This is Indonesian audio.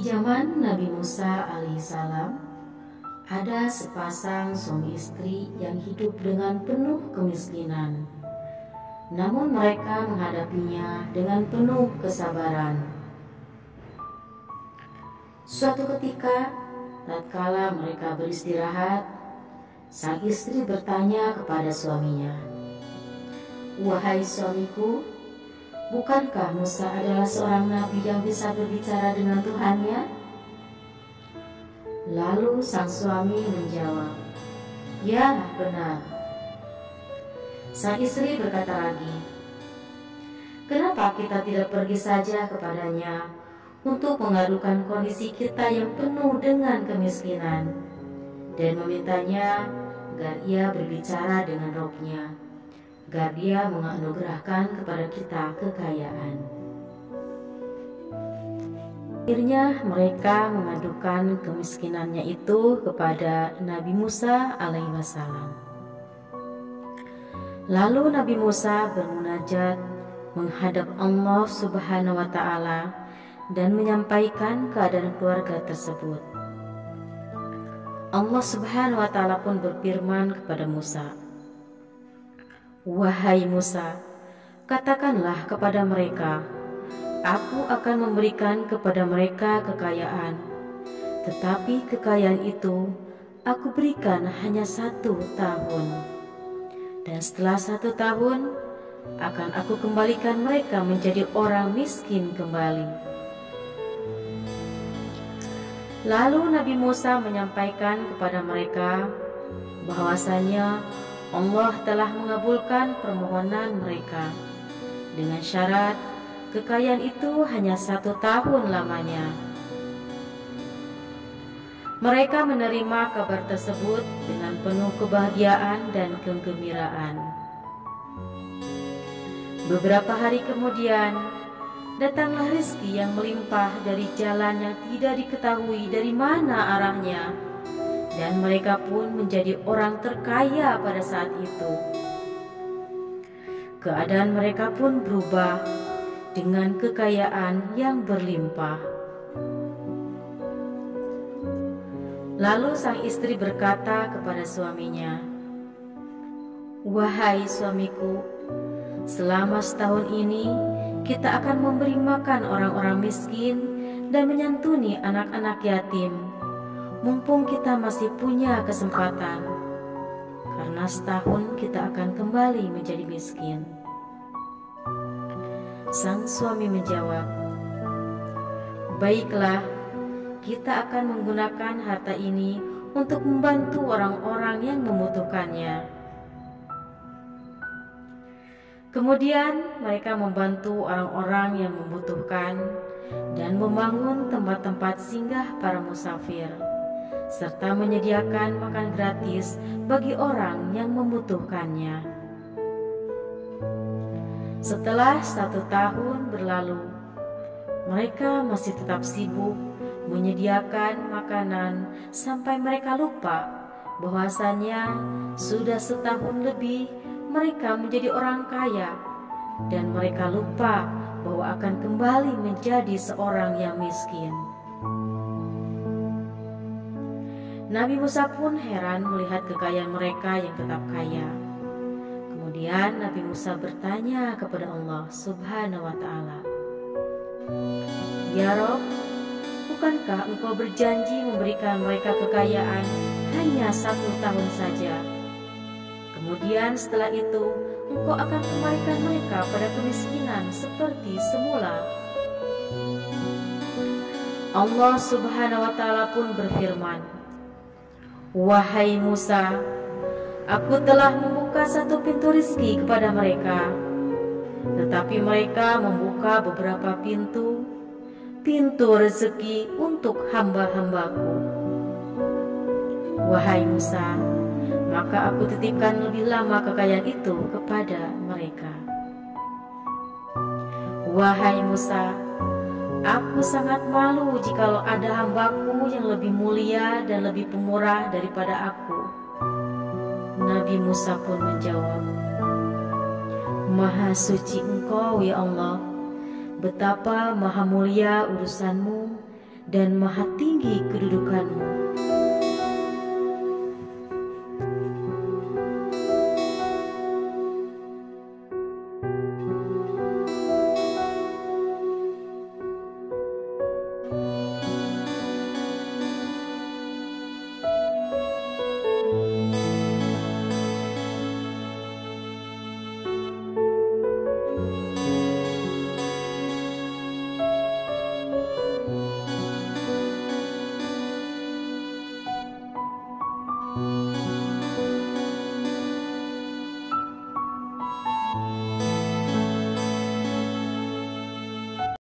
zaman Nabi Musa alaihissalam, ada sepasang suami istri yang hidup dengan penuh kemiskinan. Namun mereka menghadapinya dengan penuh kesabaran. Suatu ketika, tatkala mereka beristirahat, sang istri bertanya kepada suaminya, "Wahai suamiku, bukankah Musa adalah seorang nabi yang bisa berbicara dengan Tuhannya?" Lalu sang suami menjawab, "Ya, benar." Sang istri berkata lagi, "Kenapa kita tidak pergi saja kepadanya untuk mengadukan kondisi kita yang penuh dengan kemiskinan dan memintanya agar ia berbicara dengan Robnya, agar dia menganugerahkan kepada kita kekayaan." Akhirnya mereka mengadukan kemiskinannya itu kepada Nabi Musa alaihissalam. Lalu Nabi Musa bermunajat menghadap Allah Subhanahu wa Ta'ala dan menyampaikan keadaan keluarga tersebut. Allah Subhanahu wa Ta'ala pun berfirman kepada Musa, "Wahai Musa, katakanlah kepada mereka, Aku akan memberikan kepada mereka kekayaan, tetapi kekayaan itu Aku berikan hanya 1 tahun. Dan setelah 1 tahun akan Aku kembalikan mereka menjadi orang miskin kembali." Lalu Nabi Musa menyampaikan kepada mereka bahwasanya Allah telah mengabulkan permohonan mereka dengan syarat kekayaan itu hanya 1 tahun lamanya. Mereka menerima kabar tersebut dengan penuh kebahagiaan dan kegembiraan. Beberapa hari kemudian, datanglah rezeki yang melimpah dari jalan yang tidak diketahui dari mana arahnya, dan mereka pun menjadi orang terkaya pada saat itu. Keadaan mereka pun berubah dengan kekayaan yang berlimpah. Lalu sang istri berkata kepada suaminya, "Wahai suamiku, selama setahun ini kita akan memberi makan orang-orang miskin dan menyantuni anak-anak yatim, mumpung kita masih punya kesempatan, karena setahun kita akan kembali menjadi miskin." Sang suami menjawab, "Baiklah, kita akan menggunakan harta ini untuk membantu orang-orang yang membutuhkannya." Kemudian mereka membantu orang-orang yang membutuhkan dan membangun tempat-tempat singgah para musafir, serta menyediakan makan gratis bagi orang yang membutuhkannya. Setelah 1 tahun berlalu, mereka masih tetap sibuk menyediakan makanan sampai mereka lupa bahwasannya sudah setahun lebih mereka menjadi orang kaya, dan mereka lupa bahwa akan kembali menjadi seorang yang miskin. Nabi Musa pun heran melihat kekayaan mereka yang tetap kaya. Kemudian Nabi Musa bertanya kepada Allah Subhanahu wa Ta'ala, "Ya Rob, bukankah Engkau berjanji memberikan mereka kekayaan hanya 1 tahun saja? Kemudian setelah itu Engkau akan kembalikan mereka pada kemiskinan seperti semula." Allah Subhanahu wa Ta'ala pun berfirman, "Wahai Musa, Aku telah membuka 1 pintu rizki kepada mereka, tetapi mereka membuka beberapa pintu rezeki untuk hamba-hambaku. Wahai Musa, maka aku titipkan lebih lama kekayaan itu kepada mereka. Wahai Musa, aku sangat malu jikalau ada hambaku yang lebih mulia dan lebih pemurah daripada aku." Nabi Musa pun menjawab, "Maha suci Engkau ya Allah, betapa maha mulia urusanmu dan maha tinggi kedudukanmu